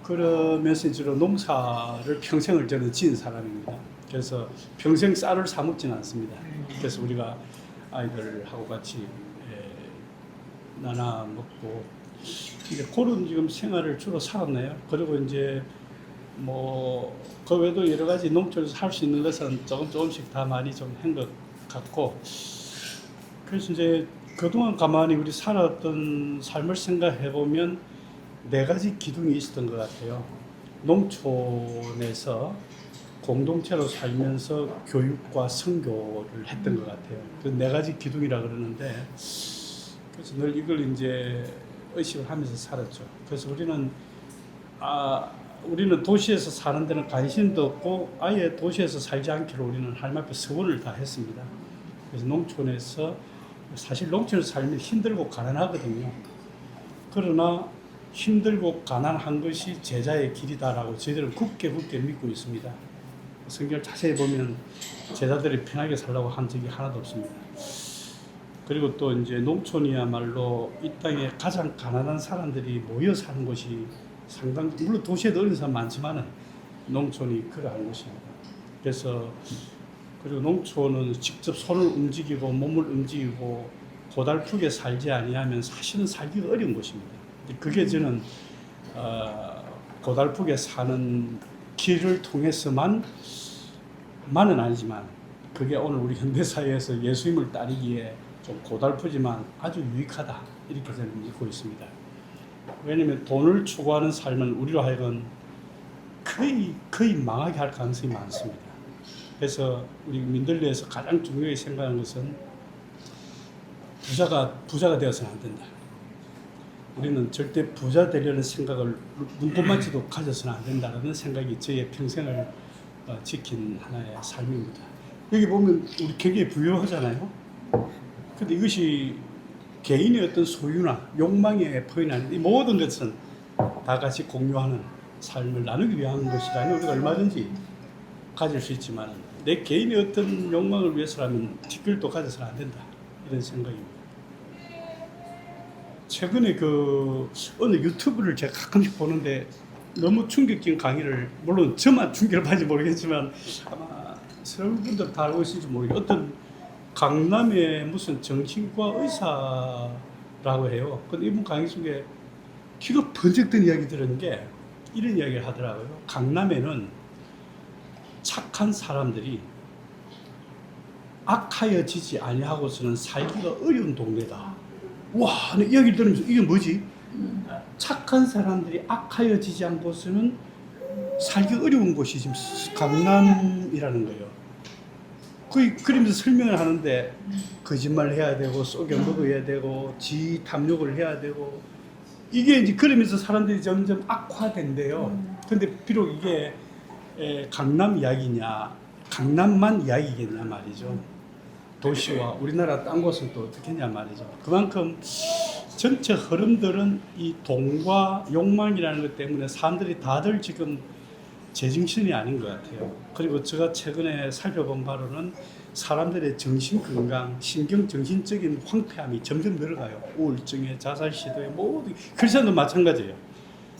그러면서 주로 농사를 평생을 저는 지은 사람입니다. 그래서 평생 쌀을 사 먹지는 않습니다. 그래서 우리가 아이들하고 같이 나눠 먹고 이제 그런 지금 생활을 주로 살았네요. 그리고 이제 뭐 그 외에도 여러 가지 농촌에서 할 수 있는 것은 조금씩 다 많이 좀 한 것 같고, 그래서 이제 그동안 가만히 우리 살았던 삶을 생각해 보면 네 가지 기둥이 있었던 것 같아요. 농촌에서 공동체로 살면서 교육과 선교를 했던 것 같아요. 그 네 가지 기둥이라 그러는데, 그래서 늘 이걸 이제 의식을 하면서 살았죠. 그래서 우리는 도시에서 사는 데는 관심도 없고 아예 도시에서 살지 않기로 우리는 하나님 앞에 서원을 다 했습니다. 그래서 농촌에서, 사실 농촌에서 살면 힘들고 가난하거든요. 그러나 힘들고 가난한 것이 제자의 길이다라고 저희들은 굳게 믿고 있습니다. 성경을 자세히 보면 제자들이 편하게 살라고 한 적이 하나도 없습니다. 그리고 또 이제 농촌이야말로 이 땅에 가장 가난한 사람들이 모여 사는 곳이 상당, 물론 도시에도 어린 사람 많지만은 농촌이 그러한 곳입니다. 그래서 그리고 농촌은 직접 손을 움직이고 몸을 움직이고 고달프게 살지 아니하면 사실은 살기가 어려운 곳입니다. 그게 저는 고달프게 사는 길을 통해서만은 아니지만 그게 오늘 우리 현대사회에서 예수님을 따르기에 좀 고달프지만 아주 유익하다, 이렇게 저는 믿고 있습니다. 왜냐하면 돈을 추구하는 삶은 우리로 하여금 거의 망하게 할 가능성이 많습니다. 그래서 우리 민들레에서 가장 중요하게 생각하는 것은 부자가 되어서는 안 된다. 우리는 절대 부자 되려는 생각을 눈꼽만치도 가져서는 안 된다는 생각이 저의 평생을 지킨 하나의 삶입니다. 여기 보면 우리 굉장히 부유하잖아요. 근데 이것이 개인의 어떤 소유나 욕망의 포인트 아닌데, 이 모든 것은 다 같이 공유하는 삶을 나누기 위한 것이라면 우리가 얼마든지 가질 수 있지만 내 개인의 어떤 욕망을 위해서라면 티끌도 가져서는 안 된다, 이런 생각입니다. 최근에 어느 유튜브를 제가 가끔씩 보는데 너무 충격적인 강의를, 물론 저만 충격을 받는지 모르겠지만 아마 여러분들 다 알고 있을지 모르겠어요. 어떤 강남의 무슨 정신과 의사라고 해요. 근데 이분 강의 속에 귀가 번쩍 든 이야기 들은 게 이런 이야기를 하더라고요. 강남에는 착한 사람들이 악하여지지 아니하고서는 살기가 어려운 동네다. 와, 이 이야기를 들으면서 이게 뭐지? 착한 사람들이 악하여지지 않고서는 살기 어려운 곳이 지금 강남이라는 거예요. 그러면서 설명을 하는데 거짓말 해야 되고 속여 먹어야 되고 지 탐욕을 해야 되고, 이게 이제 그러면서 사람들이 점점 악화된대요. 근데 비록 이게 강남 이야기냐, 강남만 이야기겠냐 말이죠. 도시와 우리나라 딴 곳은 또 어떻게 했냐 말이죠. 그만큼 전체 흐름들은 이 돈과 욕망이라는 것 때문에 사람들이 다들 지금 제정신이 아닌 것 같아요. 그리고 제가 최근에 살펴본 바로는 사람들의 정신 건강, 정신적인 황폐함이 점점 늘어가요. 우울증에, 자살 시도에, 모든 크리스찬도 마찬가지예요.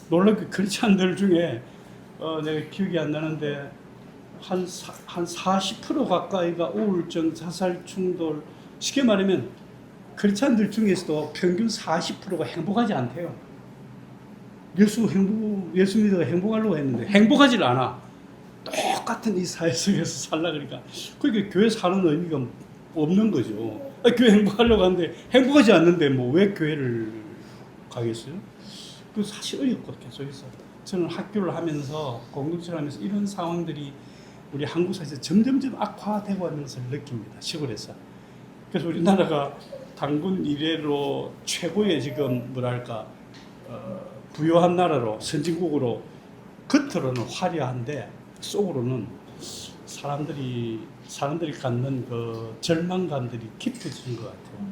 놀랍게 크리스찬들 중에 내가 기억이 안 나는데 한 40% 가까이가 우울증, 자살, 충돌, 쉽게 말하면 크리스찬들 중에서도 평균 40%가 행복하지 않대요. 예수 믿어 행복하려고 했는데 행복하지 않아. 똑같은 이 사회 속에서 살라 그러니까 교회 사는 의미가 없는 거죠. 교회 행복하려고 하는데 행복하지 않는데 뭐 왜 교회를 가겠어요? 그 사실 어렵고 계속해서 저는 학교를 하면서 공동체를 하면서 이런 상황들이 우리 한국 사회에서 점점점 악화되고 있는 것을 느낍니다. 시골에서. 그래서 우리나라가 단군 이래로 최고의 지금 부유한 나라로, 선진국으로 겉으로는 화려한데 속으로는 사람들이 갖는 그 절망감들이 깊어지는 것 같아요.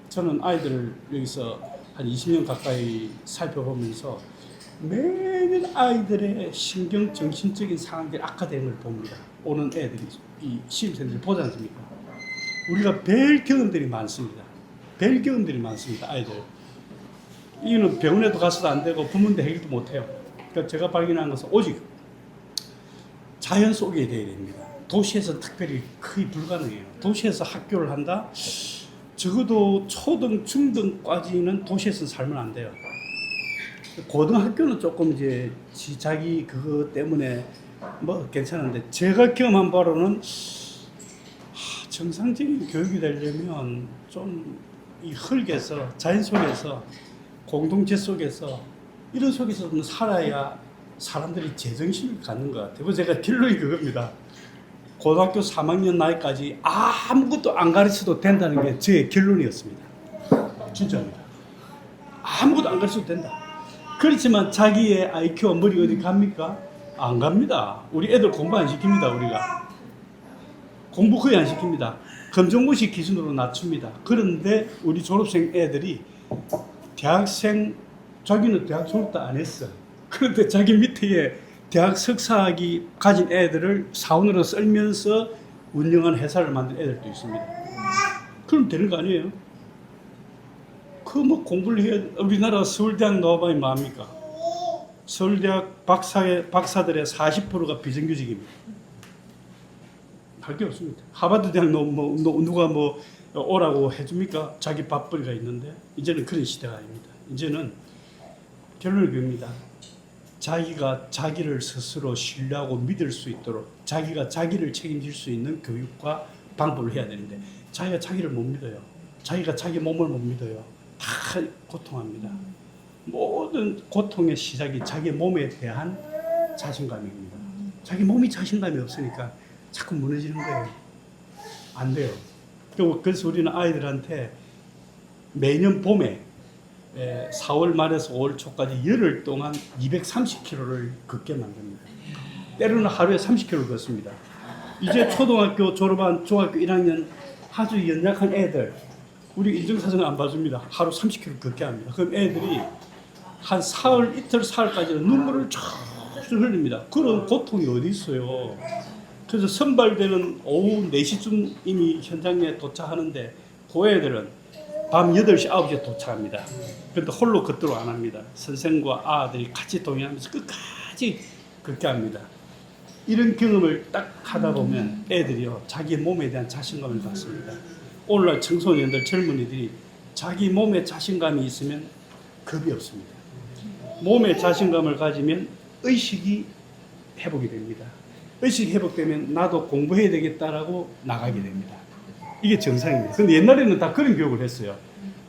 저는 아이들을 여기서 한 20년 가까이 살펴보면서 매년 아이들의 정신적인 상황들이 악화되는 걸 봅니다. 오는 애들이, 이 시임생들이 보지 않습니까? 우리가 뵐 경험들이 많습니다. 아이들. 이거는 병원에도 가서도 안 되고 부모인데 해결도 못 해요. 그러니까 제가 발견한 것은 오직 자연 속에 돼야 됩니다. 도시에서 특별히 거의 불가능해요. 도시에서 학교를 한다? 적어도 초등, 중등까지는 도시에서 살면 안 돼요. 고등학교는 조금 이제 자기 그거 때문에 뭐 괜찮은데, 제가 경험한 바로는 정상적인 교육이 되려면 좀 이 흙에서, 자연 속에서, 공동체 속에서, 이런 속에서 살아야 사람들이 제정신을 갖는 것 같아요. 그래서 제가 결론이 그겁니다. 고등학교 3학년 나이까지 아무것도 안 가르쳐도 된다는 게 제 결론이었습니다. 진짜입니다. 아무것도 안 가르쳐도 된다. 그렇지만 자기의 IQ와 머리 어디 갑니까? 안 갑니다. 우리 애들 공부 안 시킵니다. 우리가 공부 거의 안 시킵니다. 검정고시 기준으로 낮춥니다. 그런데 우리 졸업생 애들이 대학생, 자기는 대학 졸업도 안 했어. 그런데 자기 밑에 대학 석사학위 가진 애들을 사원으로 썰면서 운영한 회사를 만든 애들도 있습니다. 그럼 되는 거 아니에요? 그 뭐 공부를 해야, 우리나라 서울대학 나와봐야 뭐합니까? 서울대학 박사들의 40%가 비정규직입니다. 할 게 없습니다. 하버드 대학 누가 뭐 오라고 해줍니까? 자기 밥벌이가 있는데. 이제는 그런 시대가 아닙니다. 이제는 결론을 봅니다. 자기가 자기를 스스로 신뢰하고 믿을 수 있도록, 자기가 자기를 책임질 수 있는 교육과 방법을 해야 되는데, 자기가 자기를 못 믿어요. 자기가 자기 몸을 못 믿어요. 다 고통합니다. 모든 고통의 시작이 자기 몸에 대한 자신감입니다. 자기 몸이 자신감이 없으니까 자꾸 무너지는 거예요. 안 돼요. 그래서 우리는 아이들한테 매년 봄에 4월 말에서 5월 초까지 열흘 동안 230km를 걷게 만듭니다. 때로는 하루에 30km를 걷습니다. 이제 초등학교 졸업한 중학교 1학년 아주 연약한 애들, 우리 인증사정 안 봐줍니다. 하루 30km 걷게 합니다. 그럼 애들이 한 사흘, 이틀, 사흘까지는 눈물을 쫙 흘립니다. 그런 고통이 어디 있어요. 그래서 선발대는 오후 4시쯤 이미 현장에 도착하는데, 그 애들은 밤 8시, 9시에 도착합니다. 그런데 홀로 걷도록 안 합니다. 선생과 아들이 같이 동행하면서 끝까지 걷게 합니다. 이런 경험을 딱 하다 보면 애들이요, 자기 몸에 대한 자신감을 갖습니다. 오늘날 청소년들, 젊은이들이 자기 몸에 자신감이 있으면 겁이 없습니다. 몸에 자신감을 가지면 의식이 회복이 됩니다. 의식이 회복되면 나도 공부해야 되겠다라고 나가게 됩니다. 이게 정상입니다. 근데 옛날에는 다 그런 교육을 했어요.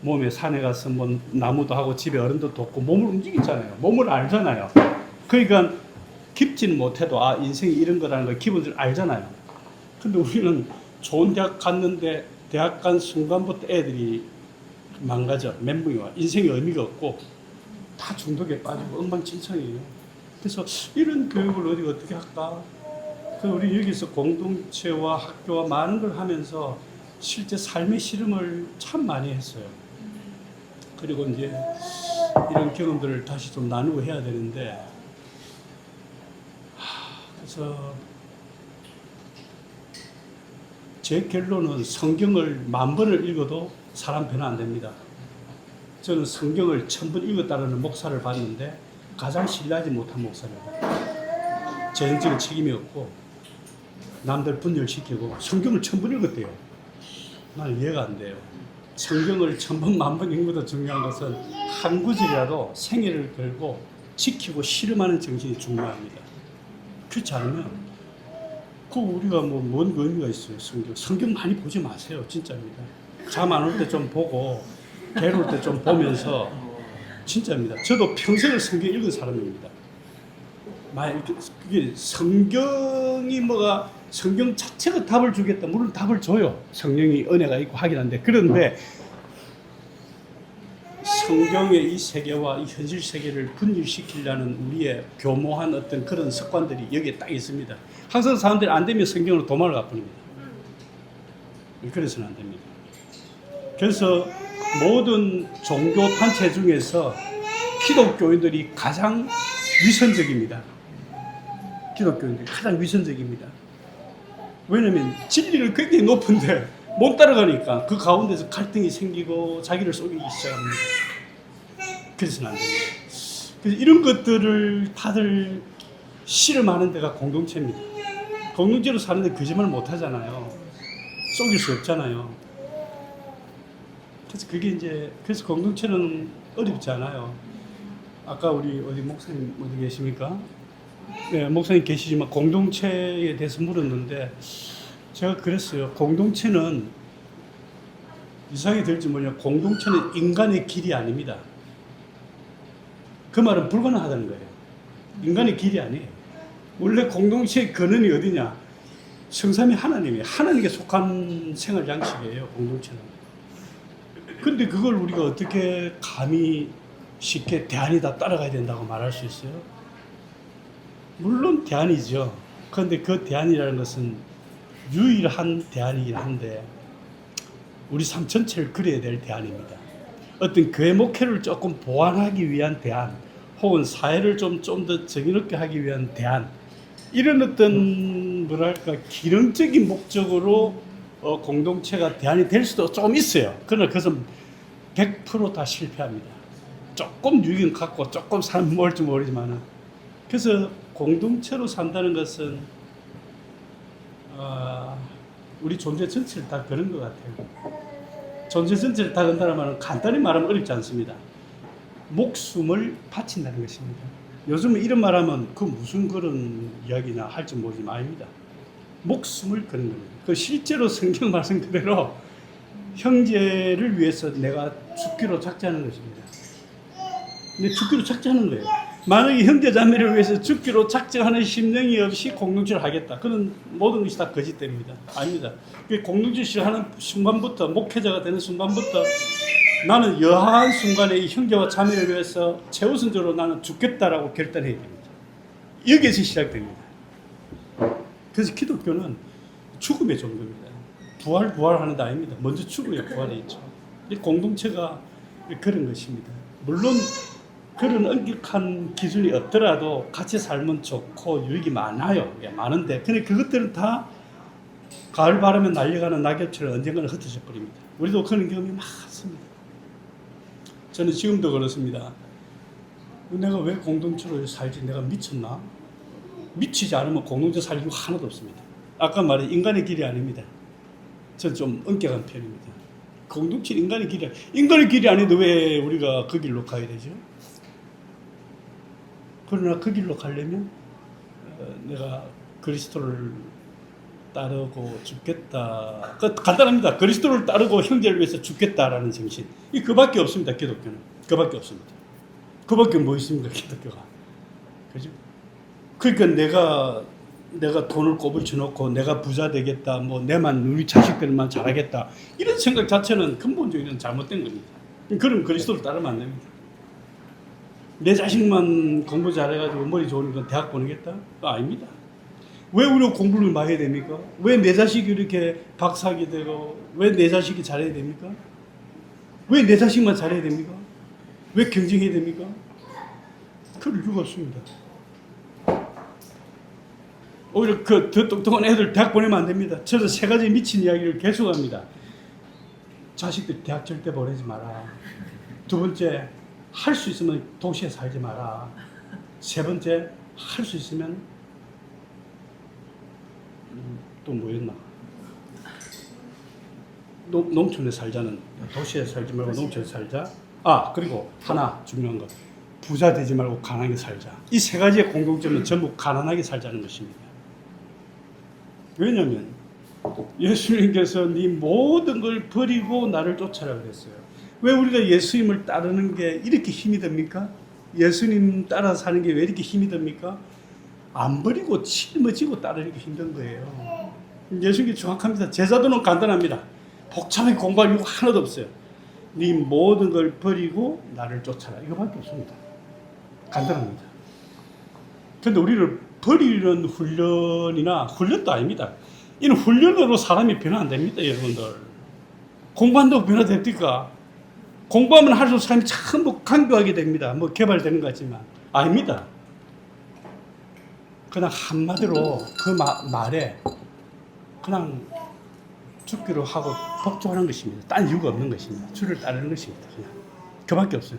몸에 산에 가서 뭐 나무도 하고 집에 어른도 돕고 몸을 움직이잖아요. 몸을 알잖아요. 그러니까 깊지는 못해도 인생이 이런 거라는 걸 기본적으로 알잖아요. 근데 우리는 좋은 대학 갔는데 대학 간 순간부터 애들이 망가져. 멘붕이 와. 인생에 의미가 없고 다 중독에 빠지고 엉망진창이에요. 그래서 이런 교육을 어떻게 할까? 그래서 우리 여기서 공동체와 학교와 많은 걸 하면서 실제 삶의 실험을 참 많이 했어요. 그리고 이제 이런 경험들을 다시 좀 나누고 해야 되는데, 그래서 제 결론은 성경을 10,000번을 읽어도 사람 변화 안 됩니다. 저는 성경을 1,000번 읽었다는 목사를 봤는데 가장 신뢰하지 못한 목사입니다. 재정적인 책임이 없고 남들 분열시키고 성경을 1,000번 읽었대요. 나는 이해가 안 돼요. 성경을 1,000번, 10,000번 읽는 것도 중요한 것은 한 구절이라도 생애를 걸고 지키고 실험하는 정신이 중요합니다. 그렇지 않으면 우리가 뭔 의미가 있어요. 성경 많이 보지 마세요. 진짜입니다. 잠 안 올 때 좀 보고 괴로울 때 좀 보면서, 진짜입니다. 저도 평생을 성경 읽은 사람입니다. 그게 성경이 성경 자체가 답을 주겠다. 물론 답을 줘요. 성령이 은혜가 있고 하긴 한데, 그런데 성경의 이 세계와 이 현실 세계를 분리시키려는 우리의 교모한 어떤 그런 습관들이 여기에 딱 있습니다. 항상 사람들이 안 되면 성경으로 도망을 가버립니다. 그래서는 안 됩니다. 그래서 모든 종교 단체 중에서 기독교인들이 가장 위선적입니다. 기독교인들이 가장 위선적입니다. 왜냐면 진리는 굉장히 높은데 못 따라가니까 그 가운데서 갈등이 생기고 자기를 속이기 시작합니다. 그래서는 안 됩니다. 그래서 이런 것들을 다들 실험하는 데가 공동체입니다. 공동체로 사는데 거짓말 못 하잖아요. 속일 수 없잖아요. 그래서 그게 이제, 그래서 공동체는 어렵지 않아요. 아까 우리 어디 목사님 어디 계십니까? 네, 목사님 계시지만 공동체에 대해서 물었는데 제가 그랬어요. 공동체는 이상이 들지 뭐냐, 공동체는 인간의 길이 아닙니다. 그 말은 불가능하다는 거예요. 인간의 길이 아니에요. 원래 공동체의 근원이 어디냐? 성삼위 하나님이에요. 하나님께 속한 생활 양식이에요, 공동체는. 근데 그걸 우리가 어떻게 감히 쉽게 대안이다 따라가야 된다고 말할 수 있어요? 물론 대안이죠. 그런데 그 대안이라는 것은 유일한 대안이긴 한데 우리 삶 전체를 그려야 될 대안입니다. 어떤 교회 목회를 조금 보완하기 위한 대안, 혹은 사회를 좀 더 정의롭게 하기 위한 대안, 이런 어떤 뭐랄까 기능적인 목적으로 공동체가 대안이 될 수도 좀 있어요. 그러나 그것은 100% 실패합니다. 조금 유익은 갖고 조금 사람 모을지 모르지만은. 그래서 공동체로 산다는 것은 우리 존재 전체를 다 그런 것 같아요. 존재 전체를 다 건다는 말은 간단히 말하면 어렵지 않습니다. 목숨을 바친다는 것입니다. 요즘은 이런 말하면 그 무슨 그런 이야기나 할지 모르지만 아닙니다. 목숨을 거는 겁니다. 그 실제로 성경 말씀 그대로 형제를 위해서 내가 죽기로 작정하는 것입니다. 근데 죽기로 작정하는 거예요. 만약에 형제 자매를 위해서 죽기로 작정하는 심령이 없이 공동체를 하겠다. 그런 모든 것이 다 거짓됩니다. 아닙니다. 공동체를 하는 순간부터, 목회자가 되는 순간부터 나는 여하한 순간에 이 형제와 자매를 위해서 최우선적으로 나는 죽겠다라고 결단해야 됩니다. 여기에서 시작됩니다. 그래서 기독교는 죽음의 종교입니다. 부활하는 데 아닙니다. 먼저 죽음의 부활이 있죠. 이 공동체가 그런 것입니다. 물론 그런 엄격한 기준이 없더라도 같이 살면 좋고 유익이 많아요. 많은데 근데 그것들은 다 가을 바람에 날려가는 낙엽처럼 언젠가는 흩어져 버립니다. 우리도 그런 경험이 많습니다. 저는 지금도 그렇습니다. 내가 왜 공동체로 살지? 내가 미쳤나? 미치지 않으면 공동체 살 이유가 하나도 없습니다. 아까 말한 인간의 길이 아닙니다. 저는 좀 엄격한 편입니다. 공동체 인간의 길이 아닌데 왜 우리가 그 길로 가야 되죠? 그러나 그 길로 가려면 내가 그리스도를 따르고 죽겠다. 간단합니다. 그리스도를 따르고 형제를 위해서 죽겠다라는 정신. 그밖에 없습니다. 기독교는. 그밖에 없습니다. 그밖에 뭐 있습니까? 기독교가. 그죠? 그러니까 내가 돈을 꼬불쳐 놓고 내가 부자 되겠다. 뭐 내만 우리 자식들만 잘하겠다. 이런 생각 자체는 근본적인 잘못된 겁니다. 그럼 그리스도를 따르면 안 됩니다. 내 자식만 공부 잘해가지고 머리 좋으니까 대학 보내겠다? 아닙니다. 왜 우리가 공부를 많이 해야 됩니까? 왜 내 자식이 이렇게 박사하게 되고 왜 내 자식이 잘해야 됩니까? 왜 내 자식만 잘해야 됩니까? 왜 경쟁해야 됩니까? 그럴 이유가 없습니다. 오히려 더 똑똑한 애들 대학 보내면 안 됩니다. 저도 세 가지 미친 이야기를 계속합니다. 자식들 대학 절대 보내지 마라. 두 번째, 할 수 있으면 도시에 살지 마라. 세 번째, 할 수 있으면 또 뭐였나? 농촌에 살자는, 도시에 살지 말고 농촌에 살자. 그리고 하나 중요한 거, 부자 되지 말고 가난하게 살자. 이 세 가지의 공통점은 전부 가난하게 살자는 것입니다. 왜냐하면 예수님께서 네 모든 걸 버리고 나를 쫓아라 그랬어요. 왜 우리가 예수님을 따르는 게 이렇게 힘이 듭니까? 예수님 따라 사는 게 왜 이렇게 힘이 듭니까? 안 버리고 짊어지고 따르는 게 힘든 거예요. 예수님이 정확합니다. 제자도는 간단합니다. 복잡하게 공부할 이유가 하나도 없어요. 네 모든 걸 버리고 나를 쫓아라. 이거밖에 없습니다. 간단합니다. 그런데 우리를 버리는 훈련도 아닙니다. 이는 훈련으로 사람이 변화 안 됩니다, 여러분들. 공부한다고 변화됩니까? 공부하면 할수록 사람이 전부 강조하게 됩니다. 뭐 개발되는 것 같지만. 아닙니다. 그냥 한마디로 그 말에 그냥 죽기로 하고 복종하는 것입니다. 딴 이유가 없는 것입니다. 주를 따르는 것입니다. 그냥. 그밖에 없어요.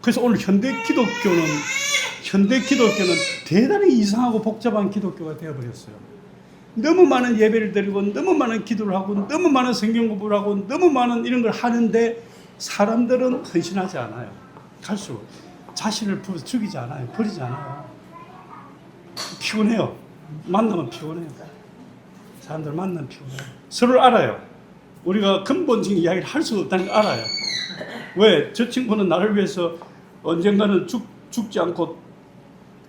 그래서 오늘 현대 기독교는 대단히 이상하고 복잡한 기독교가 되어버렸어요. 너무 많은 예배를 드리고 너무 많은 기도를 하고 너무 많은 성경 공부를 하고 너무 많은 이런 걸 하는데 사람들은 헌신하지 않아요. 갈수록 자신을 죽이지 않아요. 버리지 않아요. 피곤해요. 만나면 피곤해요. 사람들 만나면 피곤해요. 서로를 알아요. 우리가 근본적인 이야기를 할 수 없다는 걸 알아요. 왜? 저 친구는 나를 위해서 언젠가는 죽지 않고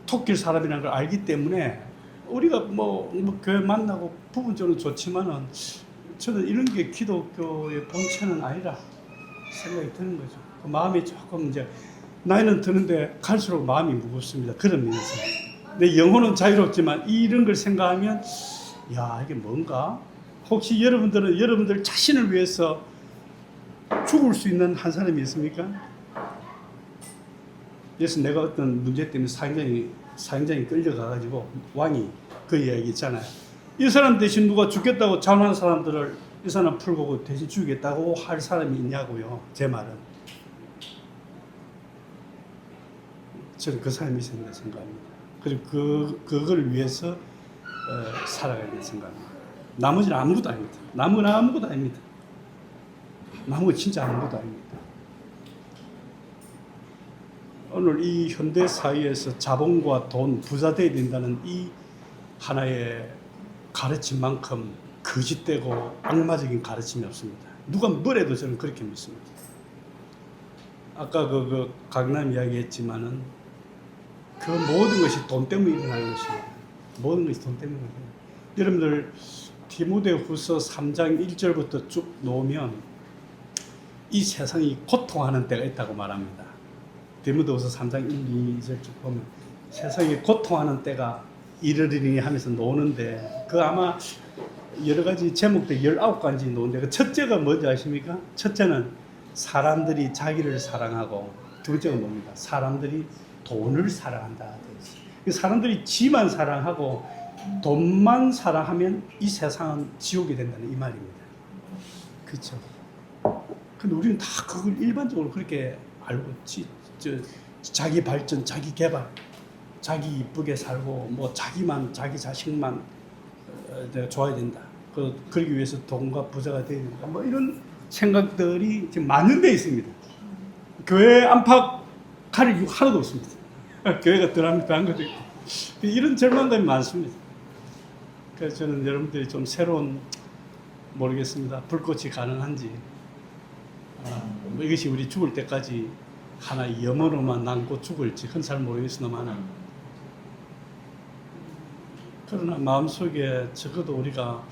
토낄 사람이라는 걸 알기 때문에 우리가 뭐 교회 만나고 부분적으로 좋지만은 저는 이런 게 기독교의 본체는 아니라 생각이 드는 거죠. 그 마음이 조금 이제 나이는 드는데 갈수록 마음이 무겁습니다. 그런 면에서. 내 영혼은 자유롭지만 이런 걸 생각하면 야, 이게 뭔가? 혹시 여러분들은 여러분들 자신을 위해서 죽을 수 있는 한 사람이 있습니까? 그래서 내가 어떤 문제 때문에 사형장에 끌려가가지고 왕이 그 이야기 있잖아요. 이 사람 대신 누가 죽겠다고 자원하는 사람들을 이 사람 풀고 대신 죽이겠다고 할 사람이 있냐고요. 제 말은. 저는 그 사람이 있습니다 생각합니다. 그리고 그걸 위해서 살아가야 된다 생각합니다. 나머지는 아무것도 아닙니다. 남은 아무것도 아닙니다. 남은 진짜 아무것도 아닙니다. 오늘 이 현대 사회에서 자본과 돈, 부자 되어야 된다는 이 하나의 가르침만큼 거짓되고 악마적인 가르침이 없습니다. 누가 뭐래도 저는 그렇게 믿습니다. 아까 그 강남 이야기했지만은 그 모든 것이 돈 때문에 일어나는 것입니다. 모든 것이 돈 때문에 일어나는 것입니다. 여러분들 디모데후서 3장 1절부터 쭉 놓으면 이 세상이 고통하는 때가 있다고 말합니다. 디모데후서 3장 1, 2절 쭉 보면 세상이 고통하는 때가 이르리니 하면서 노는데 그 아마 여러 가지 제목들 19가지 노는데 그 첫째가 뭔지 아십니까? 첫째는 사람들이 자기를 사랑하고 두 번째가 뭡니까? 사람들이 돈을 사랑한다. 사람들이 지만 사랑하고 돈만 사랑하면 이 세상은 지옥이 된다는 이 말입니다. 그렇죠? 근데 우리는 다 그걸 일반적으로 그렇게 알고 자기 발전, 자기 개발, 자기 이쁘게 살고 뭐 자기만 자기 자식만 내가 좋아야 된다. 그러기 위해서 돈과 부자가 되어야 된다. 뭐 이런 생각들이 지금 만연되어 있습니다. 교회 안팎 가릴 이유가 하나도 없습니다. 교회가 더한 것도 있고 이런 절망감이 많습니다. 그래서 저는 여러분들이 좀 새로운 모르겠습니다. 불꽃이 가능한지 뭐 이것이 우리 죽을 때까지 하나의 염원으로만 남고 죽을지 그건 잘 모르겠으나만 그러나 마음속에 적어도 우리가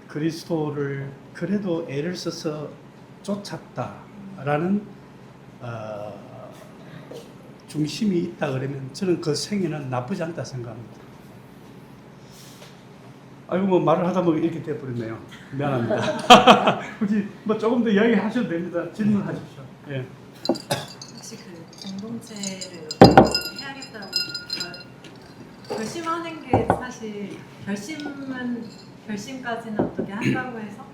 그리스도를 그래도 애를 써서 쫓았다라는 중심이 있다 그러면 저는 그 생애는 나쁘지 않다 생각합니다. 아이고 뭐 말을 하다 보면 이렇게 돼버렸네요. 미안합니다. 혹시 뭐 조금 더 이야기 하셔도 됩니다. 질문하십시오. 예. 혹시 그 공동체를 해야겠다고 결심하는 게 사실 결심까지는 어떻게 한다고 해서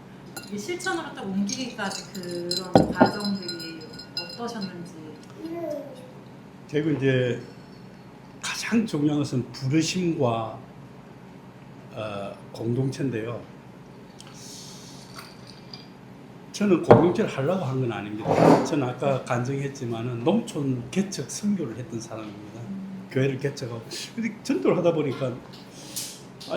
이게 실천으로 딱 옮기기까지 그런 과정들이 어떠셨는지. 결국 이제 가장 중요한 것은 부르심과 공동체인데요. 저는 공동체를 하려고 한 건 아닙니다. 저는 아까 간증했지만은 농촌 개척 선교를 했던 사람입니다. 교회를 개척하고. 근데 전도를 하다 보니까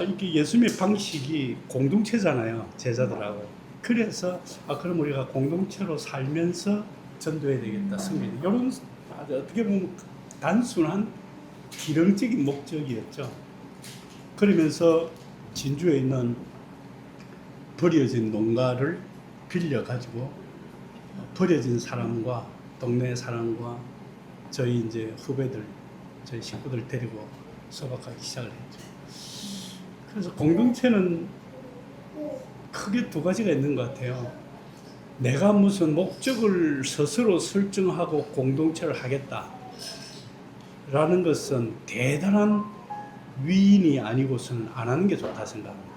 이게 예수님의 방식이 공동체잖아요. 제자들하고. 그래서 그럼 우리가 공동체로 살면서 전도해야 되겠다. 선교. 이런 어떻게 보면 단순한 기능적인 목적이었죠. 그러면서 진주에 있는 버려진 농가를 빌려가지고 버려진 사람과 동네 사람과 저희 이제 후배들, 저희 식구들 데리고 소박하기 시작을 했죠. 그래서 공동체는 크게 두 가지가 있는 것 같아요. 내가 무슨 목적을 스스로 설정하고 공동체를 하겠다라는 것은 대단한 위인이 아니고서는 안 하는 게 좋다 생각합니다.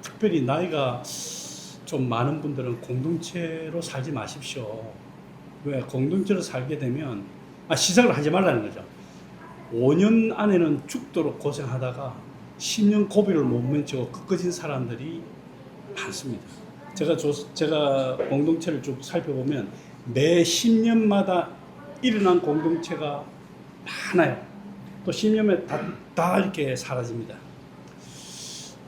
특별히 나이가 좀 많은 분들은 공동체로 살지 마십시오. 왜? 공동체로 살게 되면 시작을 하지 말라는 거죠. 5년 안에는 죽도록 고생하다가 10년 고비를 못 면치고 끝까진 사람들이 많습니다. 제가 공동체를 쭉 살펴보면 매 10년마다 일어난 공동체가 많아요. 또 10년에 다 이렇게 사라집니다.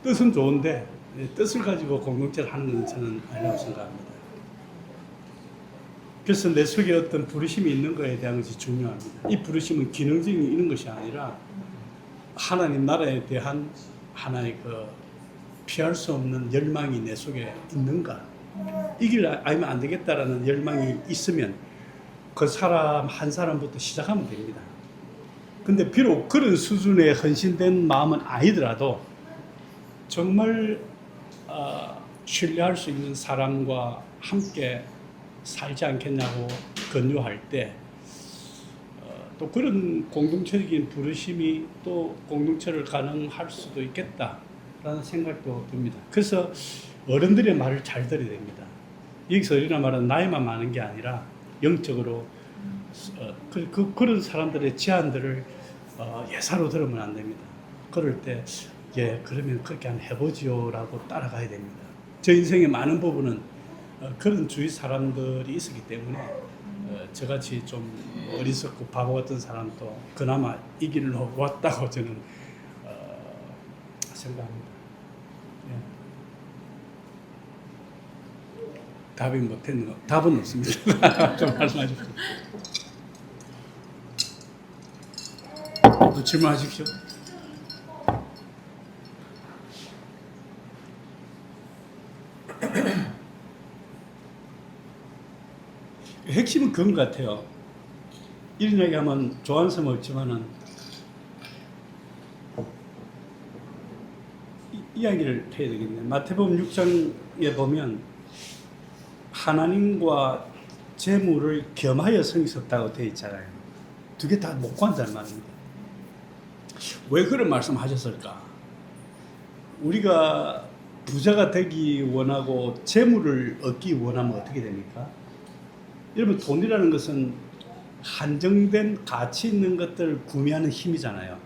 뜻은 좋은데 뜻을 가지고 공동체를 하는 건 저는 아니라고 생각합니다. 그래서 내 속에 어떤 부르심이 있는 것에 대한 것이 중요합니다. 이 부르심은 기능적인 있는 것이 아니라 하나님 나라에 대한 하나의 피할 수 없는 열망이 내 속에 있는가, 이 길 알면 안 되겠다라는 열망이 있으면 그 사람 한 사람부터 시작하면 됩니다. 근데 비록 그런 수준의 헌신된 마음은 아니더라도 정말 신뢰할 수 있는 사람과 함께 살지 않겠냐고 권유할 때 또 그런 공동체적인 부르심이 또 공동체를 가능할 수도 있겠다라는 생각도 듭니다. 그래서 어른들의 말을 잘 들어야 됩니다. 여기서 어린아 말은 나이만 많은 게 아니라 영적으로 그런 사람들의 제안들을 예사로 들으면 안 됩니다. 그럴 때 그러면 그렇게 한번 해보지요라고 따라가야 됩니다. 저 인생의 많은 부분은 그런 주위 사람들이 있었기 때문에 저같이 좀 어리석고 바보 같은 사람도 그나마 이 길로 왔다고 저는 생각합니다. 답이 못했는 거, 답은 없습니다. 좀 말씀하십시오. 또 질문하십시오. 핵심은 그런 것 같아요. 이런 이야기 하면 좋아하는 사람 없지만은 이야기를 해야 되겠네요. 마태복음 6장에 보면 하나님과 재물을 겸하여 성있었다고 되어 있잖아요. 두 개 다 못 구한다는 말입니다. 왜 그런 말씀 하셨을까? 우리가 부자가 되기 원하고 재물을 얻기 원하면 어떻게 됩니까? 여러분, 돈이라는 것은 한정된 가치 있는 것들을 구매하는 힘이잖아요.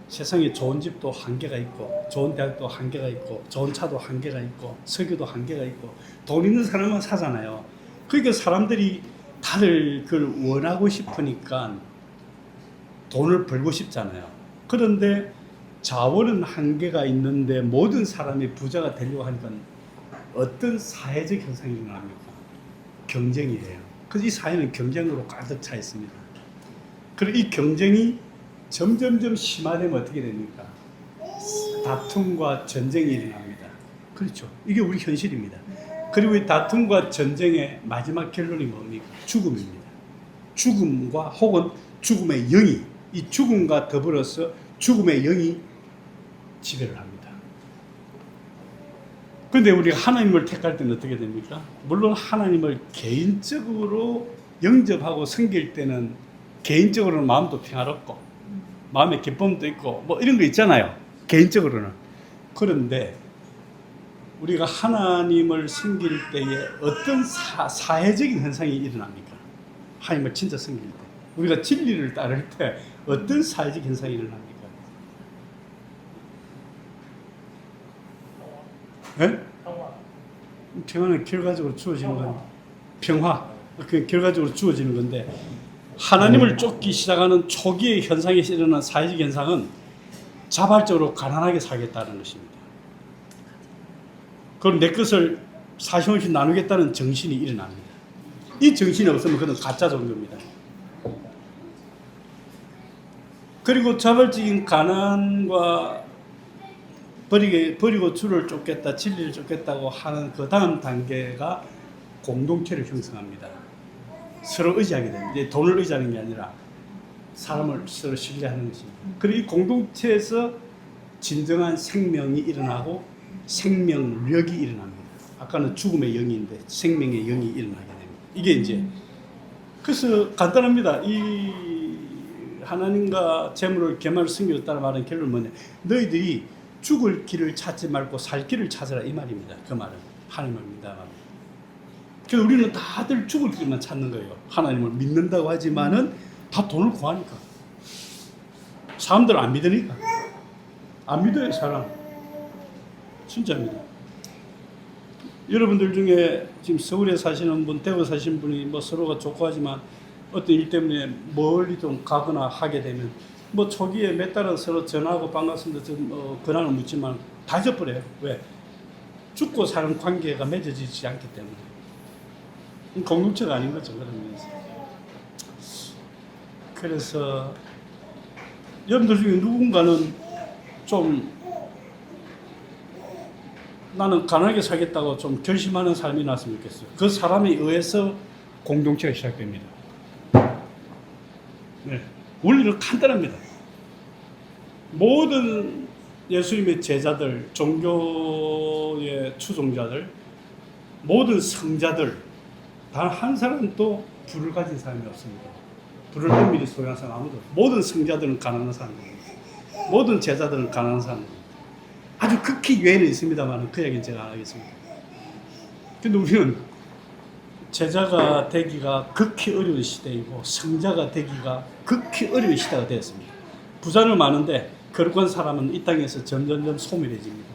세상에 좋은 집도 한계가 있고, 좋은 대학도 한계가 있고, 좋은 차도 한계가 있고, 석유도 한계가 있고, 돈 있는 사람만 사잖아요. 그러니까 사람들이 다들 그걸 원하고 싶으니까 돈을 벌고 싶잖아요. 그런데 자원은 한계가 있는데 모든 사람이 부자가 되려고 하니까 어떤 사회적 현상이 일어납니까? 경쟁이에요. 그래서 이 사회는 경쟁으로 가득 차 있습니다. 그리고 이 경쟁이 점점점 심화되면 어떻게 됩니까? 다툼과 전쟁이 일어납니다. 그렇죠. 이게 우리 현실입니다. 그리고 이 다툼과 전쟁의 마지막 결론이 뭡니까? 죽음입니다. 죽음과 혹은 죽음의 영이, 이 죽음과 더불어서 죽음의 영이 지배를 합니다. 그런데 우리가 하나님을 택할 때는 어떻게 됩니까? 물론 하나님을 개인적으로 영접하고 섬길 때는 개인적으로는 마음도 평화롭고 마음의 기쁨도 있고 뭐 이런 거 있잖아요. 개인적으로는. 그런데 우리가 하나님을 섬길 때에 어떤 사회적인 현상이 일어납니까? 하나님을 진짜 섬길 때. 우리가 진리를 따를 때 어떤 사회적 현상이 일어납니까? 네? 평화는 결과적으로 주어지는 건 평화. 그 결과적으로 주어지는 건데 하나님을 쫓기 시작하는 초기의 현상에 일어나는 사회적 현상은 자발적으로 가난하게 살겠다는 것입니다. 그럼 내 것을 사심없이 나누겠다는 정신이 일어납니다. 이 정신이 없으면 그건 가짜 종교입니다. 그리고 자발적인 가난과 버리고 주를 쫓겠다, 진리를 쫓겠다고 하는 그 다음 단계가 공동체를 형성합니다. 서로 의지하게 됩니다. 이제 돈을 의지하는 게 아니라 사람을 서로 신뢰하는 것입니다. 그리고 이 공동체에서 진정한 생명이 일어나고 생명력이 일어납니다. 아까는 죽음의 영인데 생명의 영이 일어나게 됩니다. 이게 이제 그래서 간단합니다. 이 하나님과 재물을 겸하여 섬겼다는 말은 결론은 뭐냐? 너희들이 죽을 길을 찾지 말고 살 길을 찾으라 이 말입니다. 그 말은 하나님을 믿는다. 그래서 우리는 다들 죽을 길만 찾는 거예요. 하나님을 믿는다고 하지만은 다 돈을 구하니까. 사람들 안 믿으니까. 안 믿어요, 사람. 진짜입니다. 여러분들 중에 지금 서울에 사시는 분, 대구 사시는 분이 뭐 서로가 좋고 하지만 어떤 일 때문에 멀리 좀 가거나 하게 되면 뭐 초기에 몇 달은 서로 전화하고 반갑습니다. 근황을 묻지만 다 잊어버려요. 왜? 죽고 사는 관계가 맺어지지 않기 때문에. 공동체가 아닌 거죠, 그런 면에서. 그래서 여러분들 중에 누군가는 좀 나는 가난하게 살겠다고 좀 결심하는 삶이 났으면 좋겠어요. 그 사람에 의해서 공동체가 시작됩니다. 네. 원리는 간단합니다. 모든 예수님의 제자들, 종교의 추종자들, 모든 성자들 단 한 사람도 부를 가진 사람이 없습니다. 부를 은밀히 소유한 사람 아무도 없어요. 모든 성자들은 가난한 사람입니다. 모든 제자들은 가난한 사람입니다. 아주 극히 유해는 있습니다만 그 얘기는 제가 안 하겠습니다. 근데 우리는 제자가 되기가 극히 어려운 시대이고 성자가 되기가 극히 어려운 시대가 되었습니다. 부자는 많은데 거룩한 사람은 이 땅에서 점점점 소멸해집니다.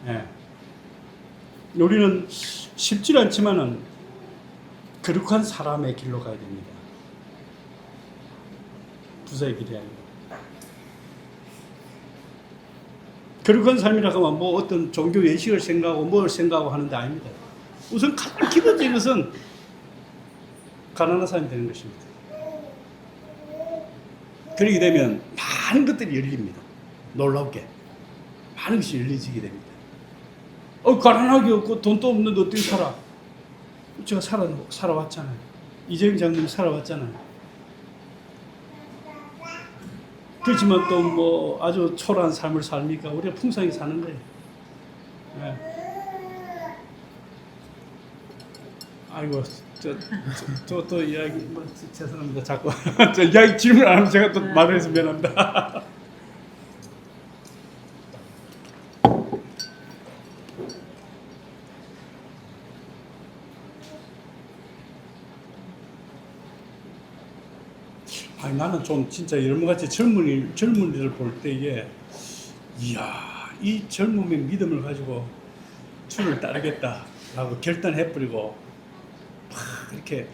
예. 우리는 쉽지 않지만은 거룩한 사람의 길로 가야 됩니다. 부자의 길이 아니고. 거룩한 삶이라고 하면 뭐 어떤 종교 예식을 생각하고 뭘 생각하고 하는데 아닙니다. 우선 가장 기본적인 것은 가난한 사람이 되는 것입니다. 그렇게 되면 많은 것들이 열립니다. 놀랍게. 많은 것이 열려지게 됩니다. 가난하게 없고 돈도 없는데 어떻게 살아? 제가 살아왔잖아요. 이재용 장님 살아왔잖아요. 그렇지만 또 뭐 아주 초라한 삶을 삽니까? 우리가 풍성히 사는 거예요. 네. 아이고, 또 이야기, 뭐, 죄송합니다. 자꾸. 저 이야기 질문 안 하면 제가 또 말을 해서 미안합니다. 아니, 나는 좀 진짜 여러분같이 젊은이를 볼 때에, 이야, 이 젊음의 믿음을 가지고 주를 따르겠다라고 결단해버리고, 막 이렇게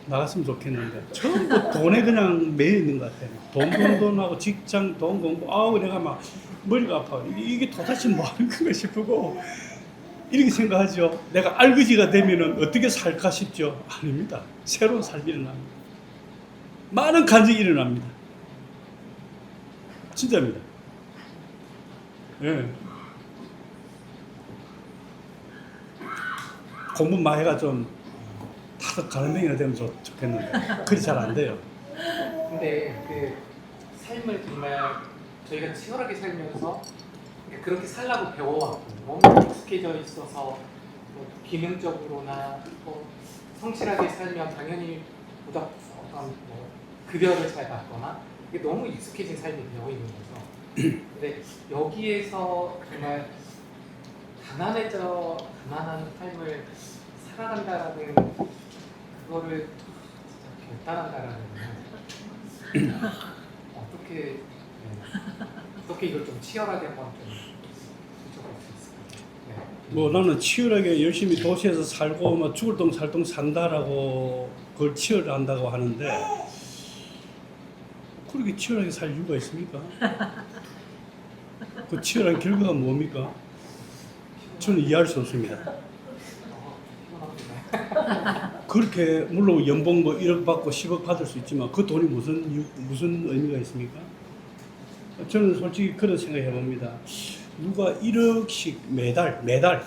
나갔으면 좋겠는데, 전부 돈에 그냥 매여 있는 것 같아요. 돈하고 직장, 돈 공부, 아우, 내가 막 머리가 아파. 이게 도대체 뭐 하는 건가 싶고, 이렇게 생각하죠. 내가 알거지가 되면은 어떻게 살까 싶죠. 아닙니다. 새로운 삶이 일어납니다. 많은 간증이 일어납니다. 진짜입니다. 예. 공부 많이 해가 좀 다들 가능명이나 되면 좋겠는데 그리 잘 안 돼요. 근데 그 삶을 정말 저희가 치열하게 살면서 그렇게 살라고 배워왔고 너무 익숙해져 있어서 뭐 기능적으로나 또 성실하게 살면 당연히 보다 어떤 뭐 급여를 잘 받거나 이게 너무 익숙해진 삶이 되어 있는 거죠. 근데 여기에서 정말 가난한 삶을 살아간다라는 그거를 진짜 결단한다라는 건 어떻게 이걸 좀 치열하게 한번 좀 여쭤볼 수 있을까요? 네. 뭐 나는 치열하게 열심히 도시에서 살고 뭐 죽을 동 살 동 산다라고 그걸 치열한다고 하는데 그렇게 치열하게 살 이유가 있습니까? 그 치열한 결과가 뭡니까? 저는 이해할 수 없습니다. 그렇게 물론 연봉 뭐 1억 받고 10억 받을 수 있지만 그 돈이 무슨 의미가 있습니까? 저는 솔직히 그런 생각해 봅니다. 누가 1억씩 매달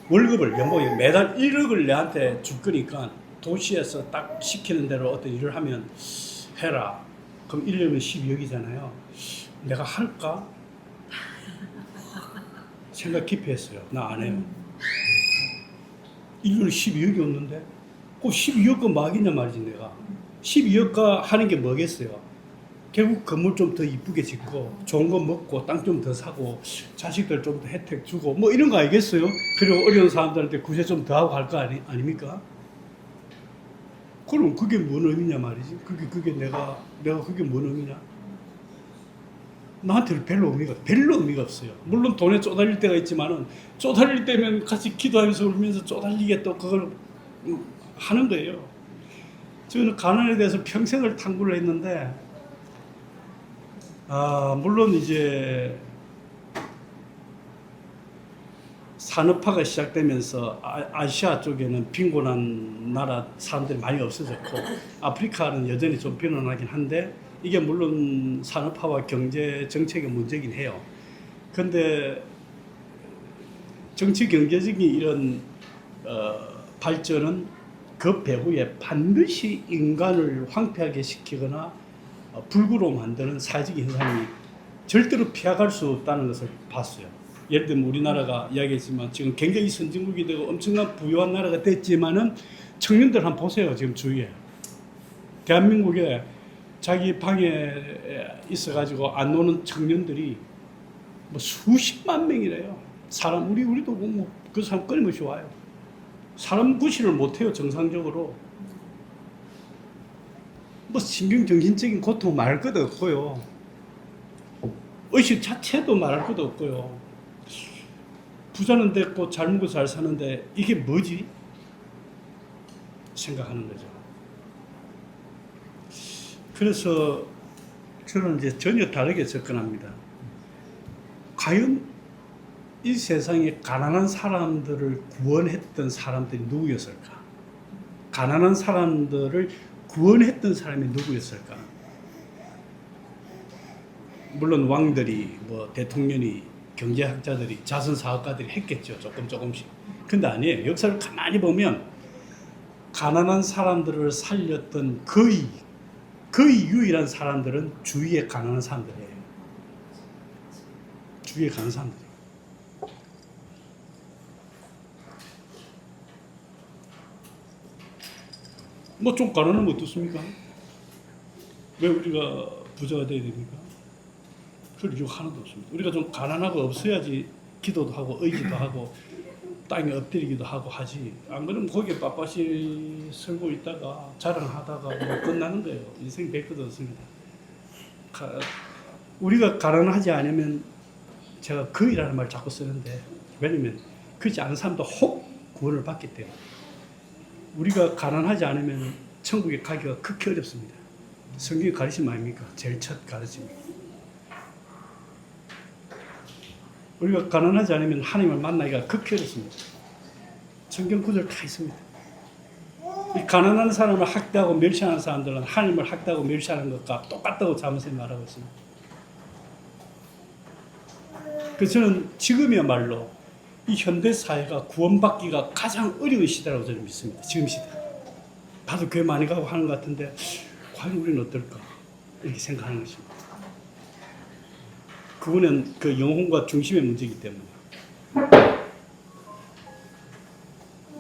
월급을 연봉이 매달 1억을 내한테 줄 거니까 도시에서 딱 시키는 대로 어떤 일을 하면 해라. 그럼 1년이면 12억이잖아요. 내가 할까? 생각 깊이 했어요. 나 안 해요. 1년에 12억이 없는데? 그 12억과 뭐 하겠냐 말이지 내가. 12억과 하는 게 뭐겠어요? 결국 건물 좀 더 이쁘게 짓고 좋은 거 먹고 땅 좀 더 사고 자식들 좀 더 혜택 주고 뭐 이런 거 아니겠어요? 그리고 어려운 사람들한테 구제 좀 더 하고 할 거 아닙니까? 그럼 그게 뭔 의미냐 말이지. 그게 내가 그게 뭔 의미냐? 나한테는 별로 의미가 없어요. 물론 돈에 쪼달릴 때가 있지만은 쪼달릴 때면 같이 기도하면서 울면서 쪼달리게 또 그걸 하는 거예요. 저는 가난에 대해서 평생을 탐구를 했는데, 물론 이제 산업화가 시작되면서 아시아 쪽에는 빈곤한 나라 사람들이 많이 없어졌고, 아프리카는 여전히 좀 빈곤하긴 한데, 이게 물론 산업화와 경제 정책의 문제긴 해요. 그런데 정치 경제적인 이런 발전은 그 배후에 반드시 인간을 황폐하게 시키거나 불구로 만드는 사회적인 현상이 절대로 피해갈 수 없다는 것을 봤어요. 예를 들면 우리나라가 이야기했지만 지금 굉장히 선진국이 되고 엄청난 부유한 나라가 됐지만은 청년들 한번 보세요. 지금 주위에 대한민국에 자기 방에 있어가지고 안 노는 청년들이 뭐 수십만 명이래요. 사람 우리도 뭐 그 사람 끊임없이 와요. 사람 구실을 못해요. 정상적으로. 뭐 신경정신적인 고통 말할 것도 없고요. 의식 자체도 말할 것도 없고요. 부자는 됐고 잘 먹고 잘 사는데 이게 뭐지? 생각하는 거죠. 그래서 저는 이제 전혀 다르게 접근합니다. 과연 이 세상에 가난한 사람들을 구원했던 사람들이 누구였을까? 가난한 사람들을 구원했던 사람이 누구였을까? 물론 왕들이, 뭐 대통령이, 경제학자들이, 자선사업가들이 했겠죠. 조금씩. 근데 아니에요. 역사를 가만히 보면 가난한 사람들을 살렸던 거의 유일한 사람들은 주위에 가난한 사람들이에요. 주위에 가난한 사람들. 뭐 좀 가난하면 어떻습니까? 왜 우리가 부자가 돼야 됩니까? 그럴 이유가 하나도 없습니다. 우리가 좀 가난하고 없어야지 기도도 하고 의지도 하고 땅에 엎드리기도 하고 하지. 안 그러면 거기에 빳빳이 설고 있다가 자랑하다가 뭐 끝나는 거예요. 인생 별 것도 없습니다. 우리가 가난하지 않으면 제가 거의라는 말 자꾸 쓰는데, 왜냐면 그렇지 않은 사람도 혹 구원을 받기 때문에. 우리가 가난하지 않으면 천국에 가기가 극히 어렵습니다. 성경의 가르침 아닙니까? 제일 첫 가르침입니다. 우리가 가난하지 않으면 하나님을 만나기가 극히 어렵습니다. 성경 구절 다 있습니다. 이 가난한 사람을 학대하고 멸시하는 사람들은 하나님을 학대하고 멸시하는 것과 똑같다고 자문쌤이 말하고 있습니다. 그래서 저는 지금이야말로 이 현대 사회가 구원받기가 가장 어려운 시대라고 저는 믿습니다. 지금 시대. 다들 교회 많이 가고 하는 것 같은데 과연 우리는 어떨까? 이렇게 생각하는 것입니다. 그거는 그 영혼과 중심의 문제이기 때문에.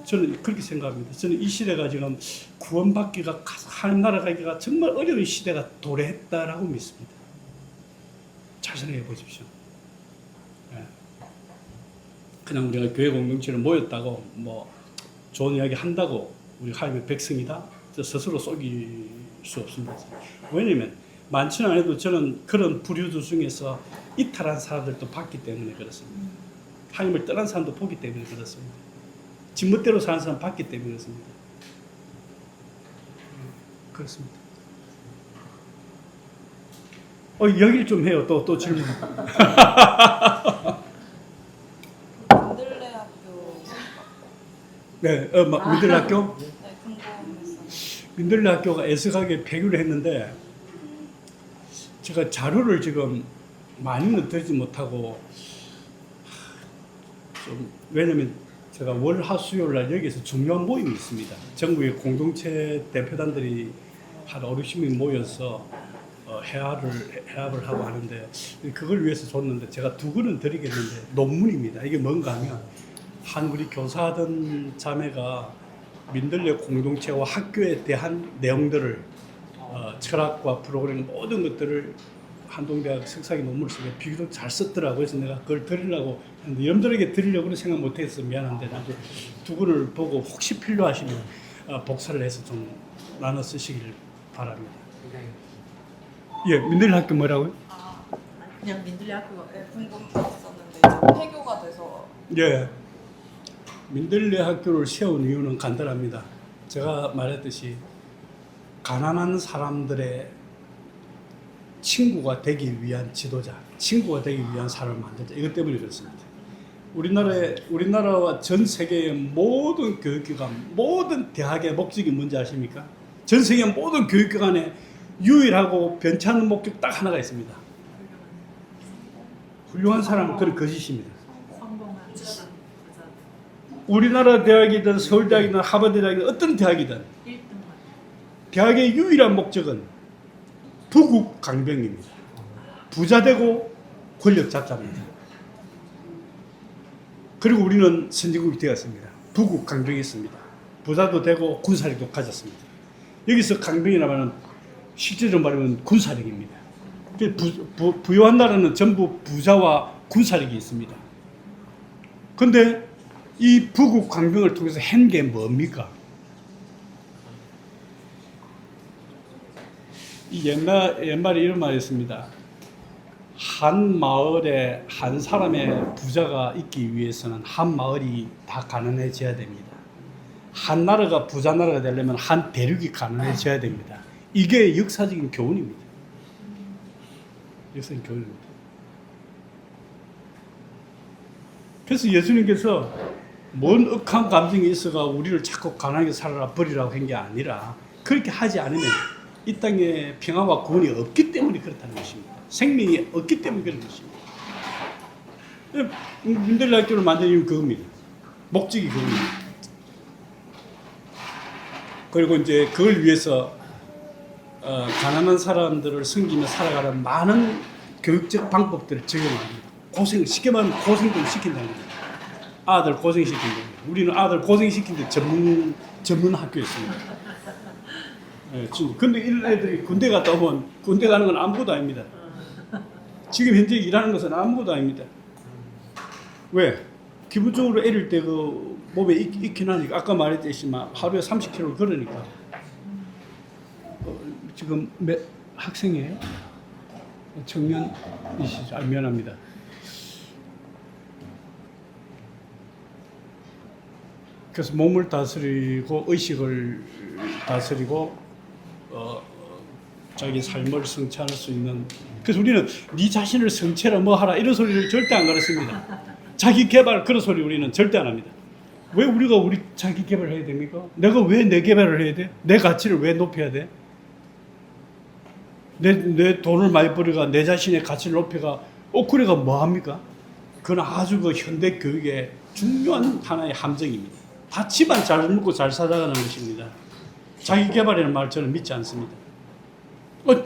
저는 그렇게 생각합니다. 저는 이 시대가 지금 구원받기가, 하나님 나라 가기가 정말 어려운 시대가 도래했다라고 믿습니다. 잘 생각해 보십시오. 그냥 우리가 교회 공동체를 모였다고 뭐 좋은 이야기 한다고 우리 하나님의 백성이다 스스로 속일 수 없습니다. 왜냐면 많지는 않아도 저는 그런 부류들 중에서 이탈한 사람들도 봤기 때문에 그렇습니다. 하나님을 떠난 사람도 보기 때문에 그렇습니다. 지멋대로 사는 사람 봤기 때문에 그렇습니다. 그렇습니다. 이야기를 좀 해요. 또 질문. 네, 민들레 학교? 네, 궁금했어요. 민들레 학교가 애석하게 폐교를 했는데 제가 자료를 지금 많이는 들지 못하고 좀, 왜냐면 제가 월, 화, 수요일 날 여기서 중요한 모임이 있습니다. 전국의 공동체 대표단들이 한 5, 60명 모여서 해합을 하고 하는데 그걸 위해서 줬는데 제가 두 권은 드리겠는데 논문입니다. 이게 뭔가 하면 한 우리 교사하던 자매가 민들레 공동체와 학교에 대한 내용들을 철학과 프로그램 모든 것들을 한동대학 석사기 논문을 쓰고 비교적 잘 썼더라고요. 그래서 내가 그걸 드리려고 했는데 여러분들에게 드리려고는 생각 못했어. 미안한데 나도 두 권을 보고 혹시 필요하시면 복사를 해서 좀 나눠 쓰시길 바랍니다. 굉장히 예, 민들레 학교 뭐라고요? 아, 그냥 민들레 학교에 궁금했었는데 이제 폐교가 돼서 예, 민들레 학교를 세운 이유는 간단합니다. 제가 말했듯이 가난한 사람들의 친구가 되기 위한 지도자, 친구가 되기 위한 사람을 만들자. 이것 때문에 그렇습니다. 우리나라와 전 세계의 모든 교육기관, 모든 대학의 목적이 뭔지 아십니까? 전 세계 모든 교육기관에 유일하고 변찮은 목적 딱 하나가 있습니다. 훌륭한 사람은 그런 거짓입니다. 성공한 여자 우리나라 대학이든 서울대학이든 하버드대학이든 어떤 대학이든 1등만. 대학의 유일한 목적은 부국 강병입니다. 부자 되고 권력 잡자입니다. 그리고 우리는 선진국이 되었습니다. 부국 강병했습니다. 부자도 되고 군사력도 가졌습니다. 여기서 강병이라면 실제로 말하면 군사력입니다. 부유한 나라는 전부 부자와 군사력이 있습니다. 그런데 이 부국 강병을 통해서 한 게 뭡니까? 이 옛말에 이런 말이 있습니다. 한 마을에 한 사람의 부자가 있기 위해서는 한 마을이 다 가난해져야 됩니다. 한 나라가 부자 나라가 되려면 한 대륙이 가난해져야 됩니다. 이게 역사적인 교훈입니다. 역사적인 교훈입니다. 그래서 예수님께서 뭔 억한 감정이 있어가 우리를 자꾸 가난하게 살아라 버리라고 한 게 아니라 그렇게 하지 않으면 이 땅에 평화와 구원이 없기 때문에 그렇다는 것입니다. 생명이 없기 때문에 그런 것입니다. 민들레 학교를 만든 이유는 그겁니다. 목적이 그겁니다. 그리고 이제 그걸 위해서 가난한 사람들을 섬기며 살아가는 많은 교육적 방법들을 적용합니다. 쉽게 말하면 고생도 시킨다는 겁니다. 아들 고생시킨다. 우리는 아들 고생시키는데 전문 학교였습니다. 예, 근데 이런 애들이 군대 갔다 오면 군대 가는 건 아무것도 아닙니다. 지금 현재 일하는 것은 아무것도 아닙니다. 왜? 기본적으로 애를 때 그 몸에 익힌 하니까 아까 말했듯이만 하루에 30km 걸으니까 지금 몇 학생이에요? 청년이시죠? 미안합니다. 그래서 몸을 다스리고 의식을 다스리고 자기 삶을 성취할 수 있는. 그래서 우리는 네 자신을 성취해라 뭐 하라 이런 소리를 절대 안 가르칩니다. 자기 개발 그런 소리 우리는 절대 안 합니다. 왜 우리가 우리 자기 개발을 해야 됩니까? 내가 왜 내 개발을 해야 돼? 내 가치를 왜 높여야 돼? 내 돈을 많이 벌어가 내 자신의 가치를 높여가 그래가 뭐 합니까? 그건 아주 그 현대 교육의 중요한 하나의 함정입니다. 다 집안 잘 먹고 잘 살아가는 것입니다. 자기 개발이라는 말 저는 믿지 않습니다.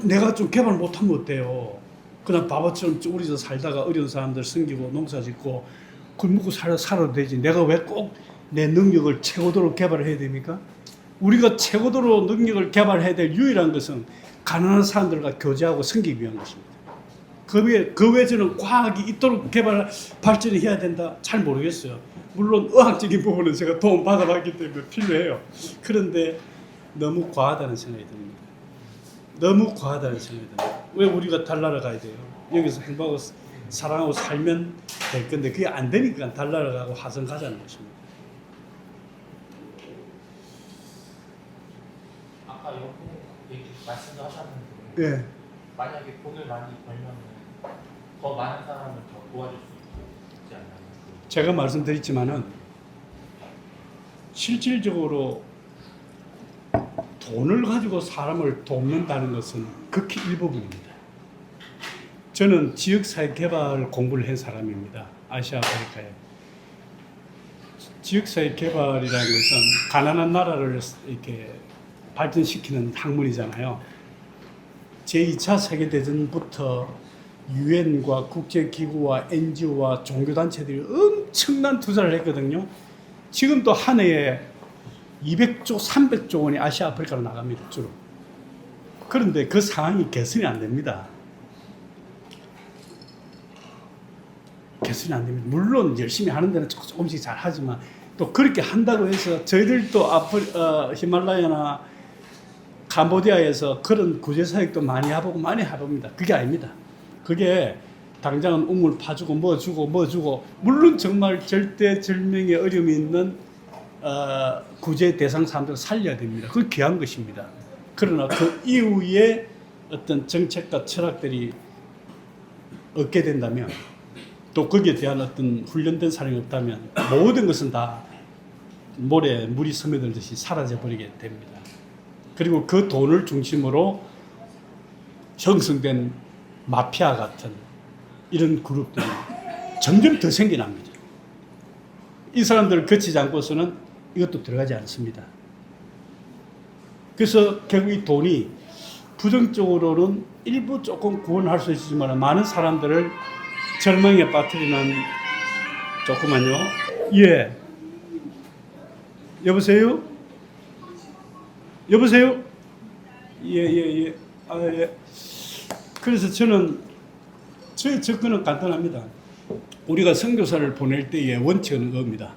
내가 좀 개발 못하면 어때요? 그냥 바보처럼 우리서 살다가 어려운 사람들 섬기고 농사 짓고 굶고 살아도 되지. 내가 왜 꼭 내 능력을 최고도로 개발을 해야 됩니까? 우리가 최고도로 능력을 개발해야 될 유일한 것은 가난한 사람들과 교제하고 섬기기 위한 것입니다. 그 외에 저는 과학이 있도록 발전이 해야 된다? 잘 모르겠어요. 물론 의학적인 부분은 제가 도움 받아봤기 때문에 필요해요. 그런데 너무 과하다는 생각이 듭니다. 너무 과하다는 생각이 듭니다. 왜 우리가 달나라 가야 돼요? 여기서 행복하고 사랑하고 살면 될 건데 그게 안 되니까 달나라 가고 화성 가자는 것입니다. 아까 연봉 얘기 말씀도 하셨는데 네. 만약에 돈을 많이 벌면 더 많은 사람을 더 도와줄 수 있지 않나요? 제가 말씀드렸지만은 실질적으로 돈을 가지고 사람을 돕는다는 것은 극히 일부분입니다. 저는 지역사회 개발 공부를 한 사람입니다. 아시아 아프리카에. 지역사회 개발이라는 것은 가난한 나라를 이렇게 발전시키는 학문이잖아요. 제2차 세계대전부터 유엔과 국제기구와 NGO와 종교단체들이 엄청난 투자를 했거든요. 지금도 한 해에 200조, 300조 원이 아시아 아프리카로 나갑니다. 주로. 그런데 그 상황이 개선이 안 됩니다. 개선이 안 됩니다. 물론 열심히 하는 데는 조금씩 잘 하지만 또 그렇게 한다고 해서 저희들도 히말라야나 캄보디아에서 그런 구제 사역도 많이 해보고 많이 해봅니다. 그게 아닙니다. 그게 당장은 우물 파주고 뭐 주고 물론 정말 절대절명의 어려움이 있는 구제 대상 사람들을 살려야 됩니다. 그건 귀한 것입니다. 그러나 그 이후에 어떤 정책과 철학들이 얻게 된다면 또 거기에 대한 어떤 훈련된 사람이 없다면 모든 것은 다 모래에 물이 스며들듯이 사라져버리게 됩니다. 그리고 그 돈을 중심으로 형성된 마피아 같은 이런 그룹들이 점점 더 생겨납니다. 이 사람들을 거치지 않고서는 이것도 들어가지 않습니다. 그래서 결국 이 돈이 부정적으로는 일부 조금 구원할 수 있지만 많은 사람들을 절망에 빠뜨리는. 조금만요. 예. 여보세요? 여보세요? 예. 아, 예. 그래서 저는 저의 접근은 간단합니다. 우리가 선교사를 보낼 때의 원칙은 겁니다.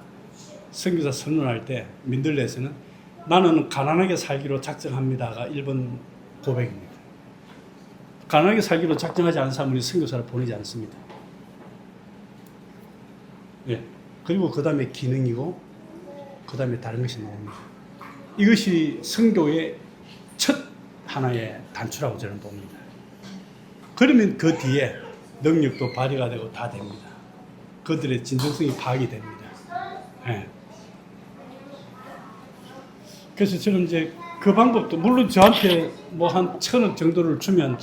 선교사 선언할 때 민들레에서는 나는 가난하게 살기로 작정합니다가 1번 고백입니다. 가난하게 살기로 작정하지 않은 사람은 선교사를 보내지 않습니다. 예. 그리고 그 다음에 기능이고 그 다음에 다른 것이 나옵니다. 이것이 선교의 첫 하나의 단추라고 저는 봅니다. 그러면 그 뒤에 능력도 발휘가 되고 다 됩니다. 그들의 진정성이 파악이 됩니다. 예. 그래서 저는 이제 그 방법도 물론 저한테 뭐 한 1,000억 정도를 주면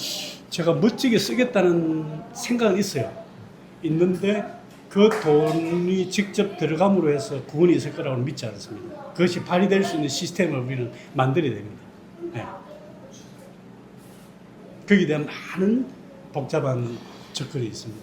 제가 멋지게 쓰겠다는 생각은 있어요. 있는데 그 돈이 직접 들어감으로 해서 구원이 있을 거라고 믿지 않습니다. 그것이 발휘될 수 있는 시스템을 우리는 만들어야 됩니다. 네. 거기에 대한 많은 복잡한 접근이 있습니다.